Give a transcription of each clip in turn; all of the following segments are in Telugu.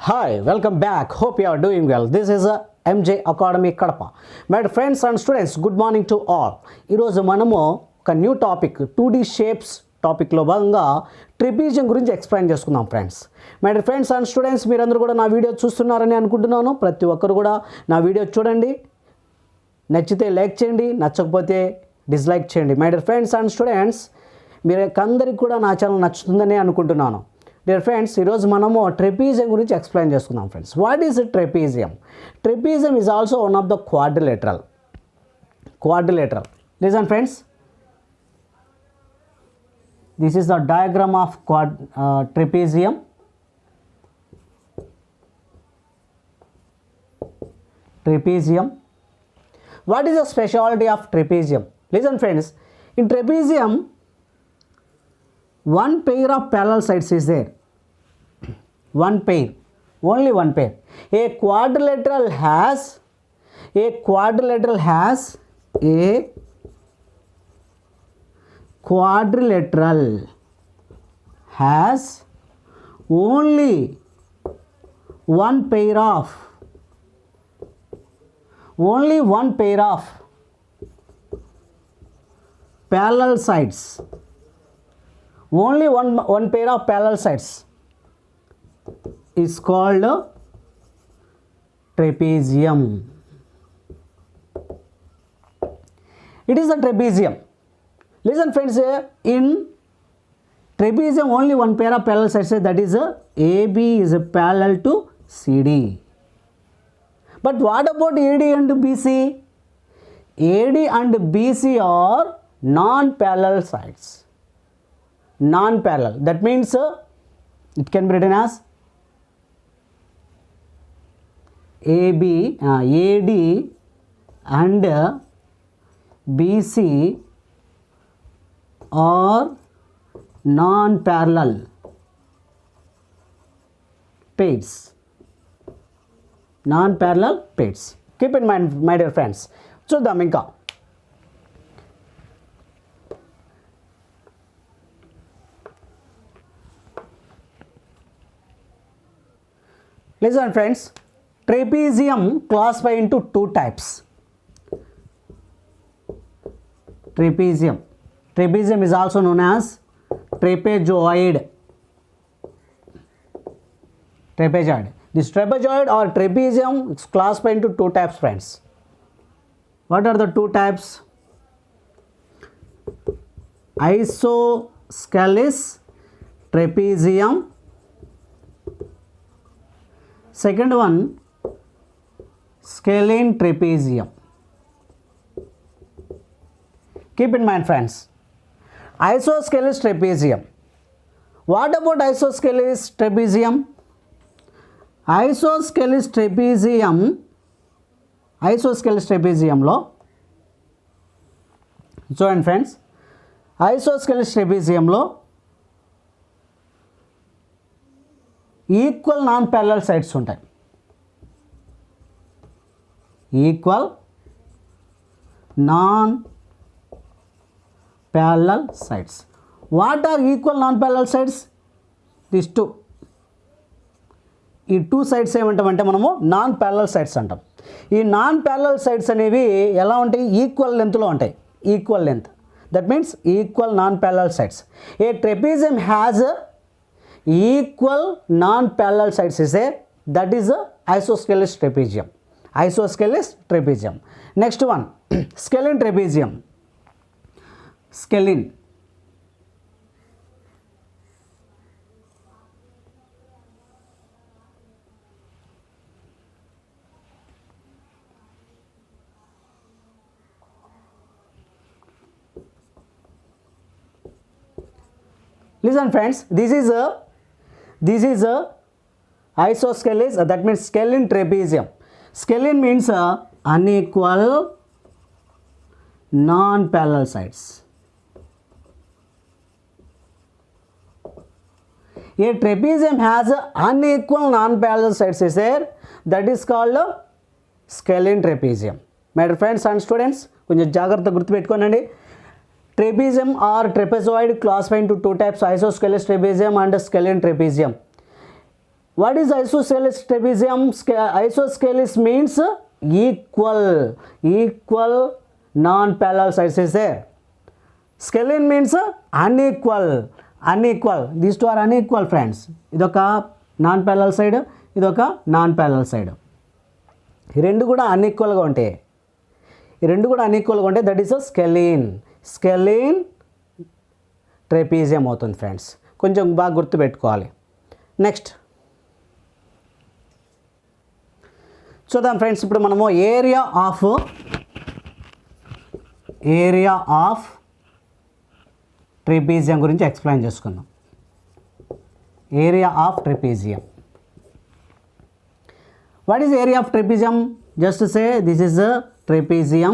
Hi, welcome back. Hope you are doing well. This is MJ Academy Kadapa. My friends and students, good morning to all. ఈరోజు మనము ఒక న్యూ టాపిక్ 2D షేప్స్ టాపిక్లో భాగంగా ట్రెపీజియం గురించి ఎక్స్ప్లెయిన్ చేసుకుందాం friends. My friends and students, మీరందరూ కూడా నా వీడియో చూస్తున్నారని అనుకుంటున్నాను. ప్రతి ఒక్కరు కూడా నా వీడియో చూడండి, నచ్చితే లైక్ చేయండి, నచ్చకపోతే డిస్లైక్ చేయండి. My dear friends and students, మీరందరికీ కూడా నా ఛానల్ నచ్చుతుందని అనుకుంటున్నాను. డియర్ ఫ్రెండ్స్, ఈరోజు మనము ట్రెపీజియం గురించి ఎక్స్ప్లెయిన్ చేసుకుందాం friends. What is trapezium? Trapezium is also one of the quadrilateral. Listen friends, this is the diagram of trapezium. What is the specialty of trapezium? Listen friends, in trapezium one pair of parallel sides is there. One pair, only one pair. A quadrilateral has only one pair of parallel sides. Only one pair of parallel sides is called trapezium. It is a trapezium. Listen friends, in trapezium only one pair of parallel sides, that is AB is parallel to CD. But what about AD and BC? AD and BC are non-parallel sides. Non-parallel. That means it can be written as AD and BC are non-parallel pairs. Non-parallel pairs. Keep in mind, my dear friends. చూద్దాం ఇంకా. Listen friends, trapezium classified into two types. Trapezium is also known as trapezoid. This trapezoid or trapezium is classified into two types, friends. What are the two types? Isosceles trapezium. Second one, scalene trapezium. Keep in mind friends, isosceles trapezium. What about isosceles trapezium? Isosceles trapeziumలో చూడండి ఫ్రెండ్స్, isosceles trapeziumలో ఈక్వల్ నాన్ ప్యారలల్ సైడ్స్ ఉంటాయి. Equal non parallel sides. What are equal non parallel sides? This two. ఈ టూ సైడ్స్ ఏమంటామంటే మనము నాన్ ప్యారలల్ సైడ్స్ అంటాం. ఈ నాన్ ప్యారలల్ సైడ్స్ అనేవి ఎలా ఉంటాయి? ఈక్వల్ లెంత్లో ఉంటాయి. Equal length, that means equal non parallel sides. A trapezium has equal non-parallel sides is there, that is isosceles trapezium. Next one, scalene trapezium. Listen friends, this is a isosceles, that means scalene trapezium. Scalene means unequal non-parallel sides. A trapezium has unequal non-parallel sides is there, that is called scalene trapezium. My dear friends and students, కొంచెం జాగ్రత్త గుర్తుపెట్టుకోనండి. Trapezium or trapezoid classified into two types, isosceles trapezium and scalene trapezium. What is isosceles trapezium? Isosceles means equal non-parallel sides is there. Scalene means unequal. These two are unequal friends. ఇదొక నాన్ ప్యారలల్ సైడ్, ఇదొక నాన్ ప్యారలల్ సైడ్. ఈ రెండు కూడా అన్ఈక్వల్గా ఉంటాయి. దట్ ఈస్ స్కెలీన్ ట్రెపీజియం అవుతుంది ఫ్రెండ్స్. కొంచెం బాగా గుర్తుపెట్టుకోవాలి. నెక్స్ట్ చూద్దాం ఫ్రెండ్స్. ఇప్పుడు మనము ఏరియా ఆఫ్ ట్రెపీజియం గురించి ఎక్స్ప్లెయిన్ చేసుకుందాం. Area of trapezium. What is area of trapezium? Just say this is trapezium.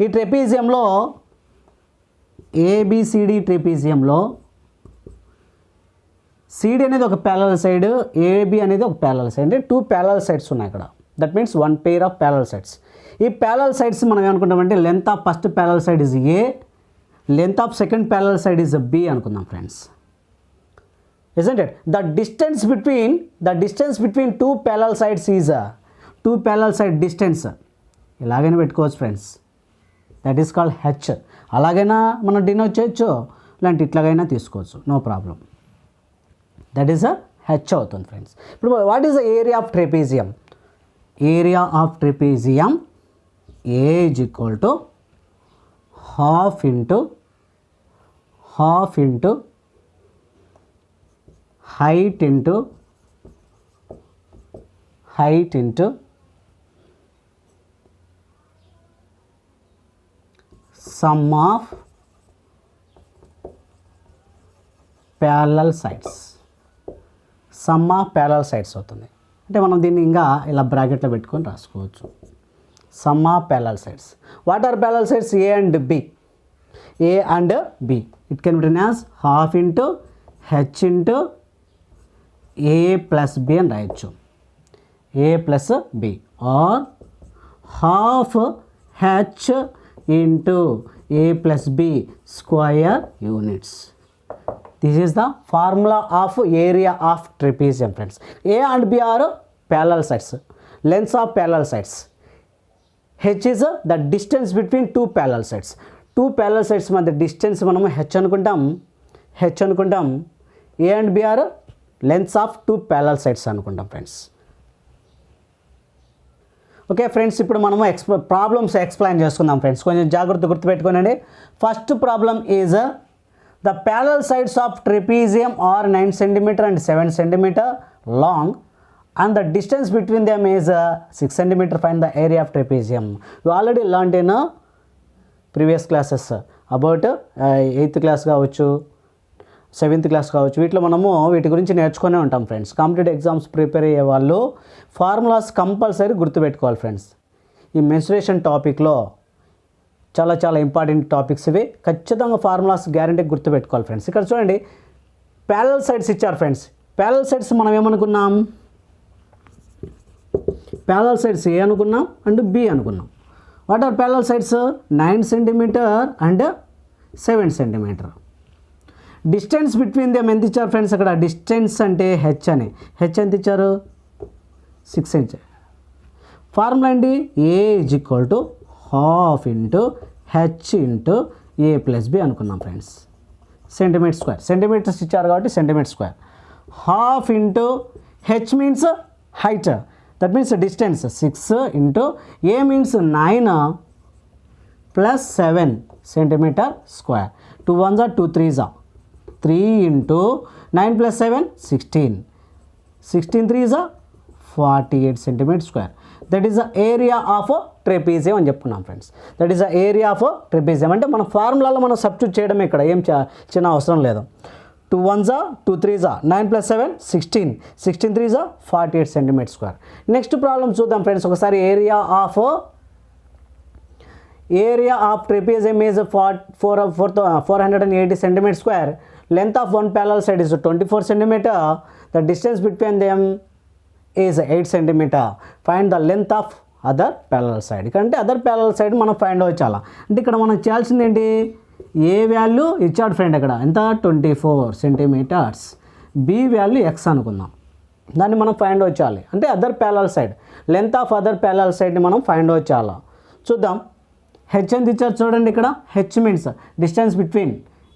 ఈ ట్రెపీజియంలో ఏబిసిడి ట్రెపీజియంలో సిడి అనేది ఒక ప్యారలల్ సైడ్, ఏబి అనేది ఒక ప్యారలల్ సైడ్. అంటే 2 ప్యారలల్ సైడ్స్ ఉన్నాయి ఇక్కడ. That means 1 pair of parallel sides. ఈ ప్యారలల్ సైడ్స్ మనం ఏమనుకుంటామంటే length of first parallel side is a, length of second parallel side is b అనుకుందాం friends. isn't it? The distance between 2 parallel sides is 2 parallel side distance. ఇలాగైనా పెట్టుకోవచ్చు friends. That is called h. అలాగైనా మనం డినోట్ చేయొచ్చు, ఇలాంటి ఇట్లాగైనా తీసుకోవచ్చు, no problem. That is h అవుతుంది ఫ్రెండ్స్. ఇప్పుడు what is the area of trapezium? Area of trapezium a is equal to half into height into sum of parallel sides. అవుతుంది. అంటే మనం దీన్ని ఇంకా ఇలా బ్రాకెట్లో పెట్టుకొని రాసుకోవచ్చు. Sum of parallel sides. What are parallel sides? A and b. It can be written as half into h into a plus b అని రాయొచ్చు. A plus b are half h into a plus b square units. This is the formula of area of trapezium friends. A and b are parallel sides, lengths of parallel sides. H is the distance between 2 parallel sides. 2 parallel sides మధ్య డిస్టెన్స్ మనము హెచ్ అనుకుంటాం. A and b are lengths of 2 parallel sides అనుకుంటాం ఫ్రెండ్స్. ఓకే ఫ్రెండ్స్, ఇప్పుడు మనము ప్రాబ్లమ్స్ ఎక్స్ప్లెయిన్ చేసుకుందాం ఫ్రెండ్స్. కొంచెం జాగ్రత్త గుర్తుపెట్టుకోనండి. First problem is the parallel sides of trapezium are 9 cm and 7 cm long and the distance between them is 6 cm. Find the area of trapezium. You already learned in previous classes about 8th class కావచ్చు, 7th class కావచ్చు. వీటిలో మనము వీటి గురించి నేర్చుకునే ఉంటాం ఫ్రెండ్స్. కాంపిటేటివ్ ఎగ్జామ్స్ ప్రిపేర్ అయ్యే వాళ్ళు ఫార్ములాస్ కంపల్సరీ గుర్తుపెట్టుకోవాలి ఫ్రెండ్స్. ఈ మెన్సురేషన్ టాపిక్లో చాలా ఇంపార్టెంట్ టాపిక్స్ ఇవి. ఖచ్చితంగా ఫార్ములాస్ గ్యారంటీ గుర్తుపెట్టుకోవాలి ఫ్రెండ్స్. ఇక్కడ చూడండి, ప్యారలల్ సైడ్స్ ఇచ్చారు ఫ్రెండ్స్. ప్యారలల్ సైడ్స్ మనం ఏమనుకున్నాం? ప్యారలల్ సైడ్స్ ఏ అనుకున్నాం అండ్ బి అనుకున్నాం. What are parallel sides? 9 cm and 7 cm. Distance between them ఎంత ఇచ్చారు ఫ్రెండ్స్? అక్కడ డిస్టెన్స్ అంటే హెచ్ అని. హెచ్ ఎంత ఇచ్చారు? 6 inch. ఫార్ములా అండి, a is equal to half into h into a plus b అనుకున్నాం ఫ్రెండ్స్. సెంటీమీటర్ స్క్వేర్, సెంటీమీటర్స్ ఇచ్చారు కాబట్టి centimetre square. Half into H means height, that means distance 6 into a means 9 plus 7 centimeter square. 2 1s are 2 3s are 3 into 9 plus 7 16. 16 3s are 48 centimeter square. That is the area of trapezium అని చెప్పుకున్నాం friends. That is the area of trapezium. అంటే మన ఫార్ములాలో మనం సబ్స్టిట్యూట్ చేయడం ఇక్కడ ఏం చిన్న అవసరం లేదు. 2 1s are 2 3s are 9 plus 7 16. 16 3s are 48 centimeter square. Next problem చూద్దాం ఫ్రెండ్స్ ఒకసారి. Area of trapezium is 480 centimeter square. Length of one parallel side is 24 centimeter. The distance between them is 8 centimeter. Find the length of other parallel side. ఇక్కడంటే అదర్ ప్యారలల్ సైడ్ మనం ఫైండ్ అవుట్ చేయాలి. అంటే ఇక్కడ మనం చేయాల్సింది ఏంటి? ఏ వాల్యూ ఇచ్చాడు ఫ్రెండ్ అక్కడ ఎంత? 24 centimeters. బి వాల్యూ ఎక్స్ అనుకుందాం. దాన్ని మనం ఫైండ్ అవుట్ చేయాలి. అంటే other parallel side, length of other parallel సైడ్ని మనం ఫైండ్ అవుట్ చేయాలి. చూద్దాం. హెచ్ ఎంత ఇచ్చారు చూడండి. ఇక్కడ h means distance between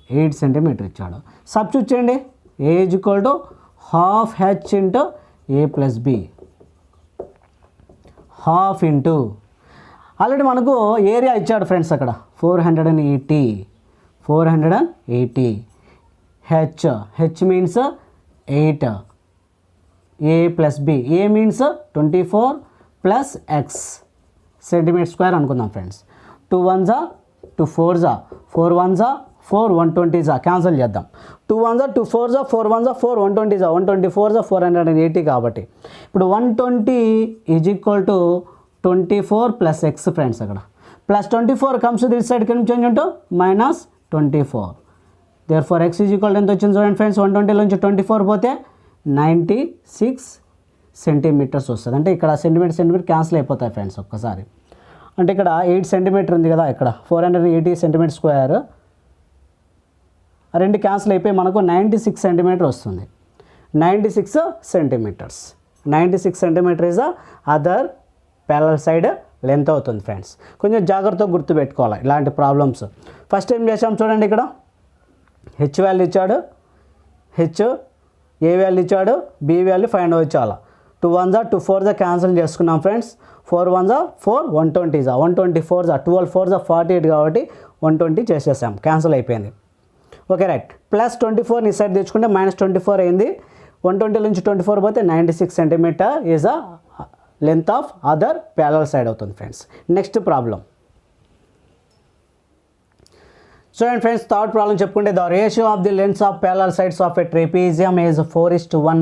8 centimetre ఇచ్చాడు. సబ్స్టిట్యూట్ చేయండి. A is equal to half h into a plus b, half into already మనకు ఏరియా ఇచ్చాడు ఫ్రెండ్స్ అక్కడ 480. H means 8, a plus B, a means 24 plus x centimetre square అనుకుందాం ఫ్రెండ్స్. 2 1 జా 2 4 జా 4 1 జా 4 120 జా క్యాన్సిల్ చేద్దాం. 2 1 జా 2 4 జా 4 1 జా 4 120 జా 124 జా 480 కాబట్టి ఇప్పుడు 120 is equal to 24 plus x friends. అక్కడ plus 24 comes this side can change into minus 24. Therefore x is equal to వచ్చింది చూడండి ఫ్రెండ్స్. 120 నుంచి 24 పోతే 96 సెంటీమీటర్స్ వస్తుంది. అంటే ఇక్కడ సెంటీమీటర్ క్యాన్సిల్ అయిపోతాయి ఫ్రెండ్స్ ఒక్కసారి. అంటే ఇక్కడ 8 సెంటీమీటర్ ఉంది కదా, ఇక్కడ 480 సెంటీమీటర్ స్క్వేర్, రెండు క్యాన్సిల్ అయిపోయి మనకు 96 సెంటీమీటర్ వస్తుంది. 96 centimetres. 96 centimetre is other parallel side length అవుతుంది ఫ్రెండ్స్. కొంచెం జాగ్రత్తగా గుర్తుపెట్టుకోవాలి ఇలాంటి ప్రాబ్లమ్స్. ఫస్ట్ ఏం చేసాం చూడండి. ఇక్కడ హెచ్ వాల్యూ ఇచ్చాడు, హెచ్ ఏ వాల్యూ ఇచ్చాడు, బి వాల్యూ ఫైండ్ అవుట్ చేయాలి. 2 1 జా 2 4 జా క్యాన్సిల్ చేసుకున్నాం ఫ్రెండ్స్. 4 1 జా 4 120 జా 124 జా 12 4 జా 48 కాబట్టి 120 చేసేసాం, క్యాన్సిల్ అయిపోయింది. Okay right. ప్లస్ 24 ఈ సైడ్ తెచ్చుకుంటే మైనస్ 24 అయింది. 120 నుంచి 24 పోతే 96 centimetre is a length of other parallel side అవుతుంది ఫ్రెండ్స్. నెక్స్ట్ ప్రాబ్లం చూడండి ఫ్రెండ్స్. థర్డ్ ప్రాబ్లం చెప్పుకుంటే the ratio of the lengths of parallel sides of a trapezium is 4:1.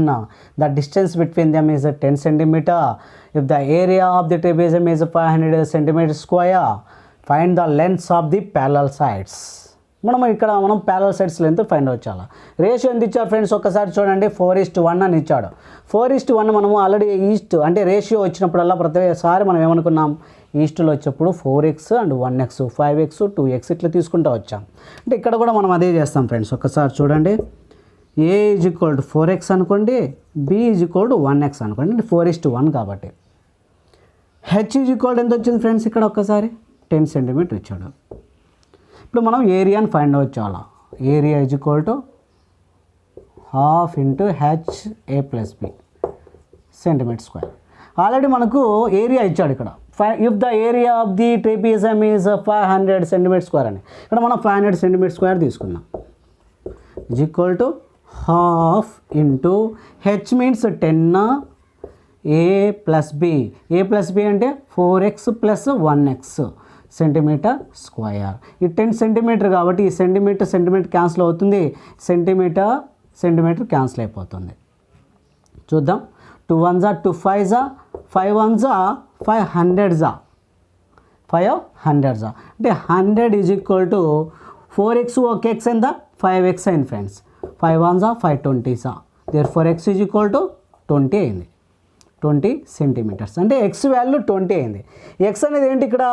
The distance between them is 10 centimetre. If the area of the trapezium is 500 centimetre square, find the lengths of the parallel sides. మనం parallel sides length find out చేయాలి. రేషియో ఎంత ఇచ్చారు ఫ్రెండ్స్ ఒక్కసారి చూడండి. 4:1 అని ఇచ్చాడు. 4:1 మనము ఆల్రెడీ ఈస్ట్ అంటే రేషియో వచ్చినప్పుడల్లా ప్రతిసారి మనం ఏమనుకున్నాం, ఈస్ట్లో వచ్చేప్పుడు 4x and 1x 5x 2x ఇట్లా తీసుకుంటూ వచ్చాం. అంటే ఇక్కడ కూడా మనం అదే చేస్తాం ఫ్రెండ్స్. ఒక్కసారి చూడండి. ఏ ఈజ్ ఈక్వల్ టు 4x అనుకోండి, B is equal to 1x అనుకోండి. అంటే 4:1 కాబట్టి హెచ్ ఈజ్ ఈక్వల్ ఎంత వచ్చింది ఫ్రెండ్స్. ఇక్కడ ఒక్కసారి 10 సెంటీమీటర్ ఇచ్చాడు. ఇప్పుడు మనం ఏరియాని ఫైండ్ అవుట్ చేయాలి. Area is equal to half into H A plus B centimetre square. Already మనకు ఏరియా ఇచ్చాడు ఇక్కడ. If the area of the trapezium is 500 centimetre square అని, ఇక్కడ మనం 500 సెంటీమీటర్ స్క్వేర్ తీసుకుందాం. Is equal to half into H means 10 A plus B. A plus B అంటే 4x plus 1x centimetre square. ఈ 10 సెంటీమీటర్ కాబట్టి ఈ సెంటీమీటర్ క్యాన్సిల్ అవుతుంది, సెంటీమీటర్ క్యాన్సిల్ అయిపోతుంది. చూద్దాం. 2 1 జా 2 5 జా 5 1 జా 500 జా 500 జా అంటే 100 ఈజ్ ఈక్వల్ టు 4x ఒక x ఎంత 5x అయింది ఫ్రెండ్స్. 5 1 జా 520 జా. Therefore x is equal to 20 అయింది. 20 సెంటీమీటర్స్ అంటే ఎక్స్ వాల్యూ 20 అయింది. ఎక్స్ అనేది ఏంటి ఇక్కడ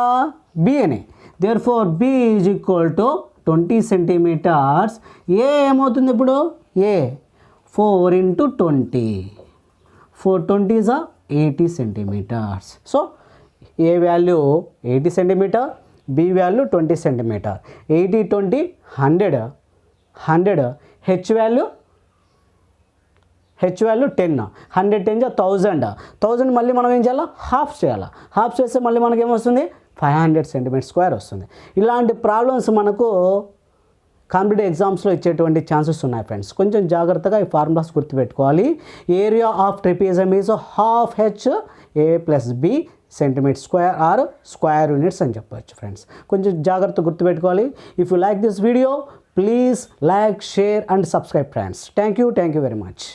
బి అని. There four B is equal to 20 centimetres. A ఏమవుతుంది ఇప్పుడు A 4 into 20 420 is 80 centimetres. So A value 80 centimetre, B value 20 centimetre. 80 20 100 H value 10 100 10 1000 మళ్ళీ మనం ఏం చేయాలి హాఫ్ చేయాలి. హాఫ్ చేస్తే మళ్ళీ మనకి ఏమొస్తుంది 500 సెంటీమీటర్ స్క్వేర్ వస్తుంది. ఇలాంటి ప్రాబ్లమ్స్ మనకు కాంపిటేటివ్ ఎగ్జామ్స్లో ఇచ్చేటువంటి ఛాన్సెస్ ఉన్నాయి ఫ్రెండ్స్. కొంచెం జాగ్రత్తగా ఈ ఫార్ములాస్ గుర్తుపెట్టుకోవాలి. Area of trapezium is half H A plus B centimetre square or square units అని చెప్పవచ్చు ఫ్రెండ్స్. కొంచెం జాగ్రత్త గుర్తుపెట్టుకోవాలి. If you like this video please like, share and subscribe friends. Thank you very much.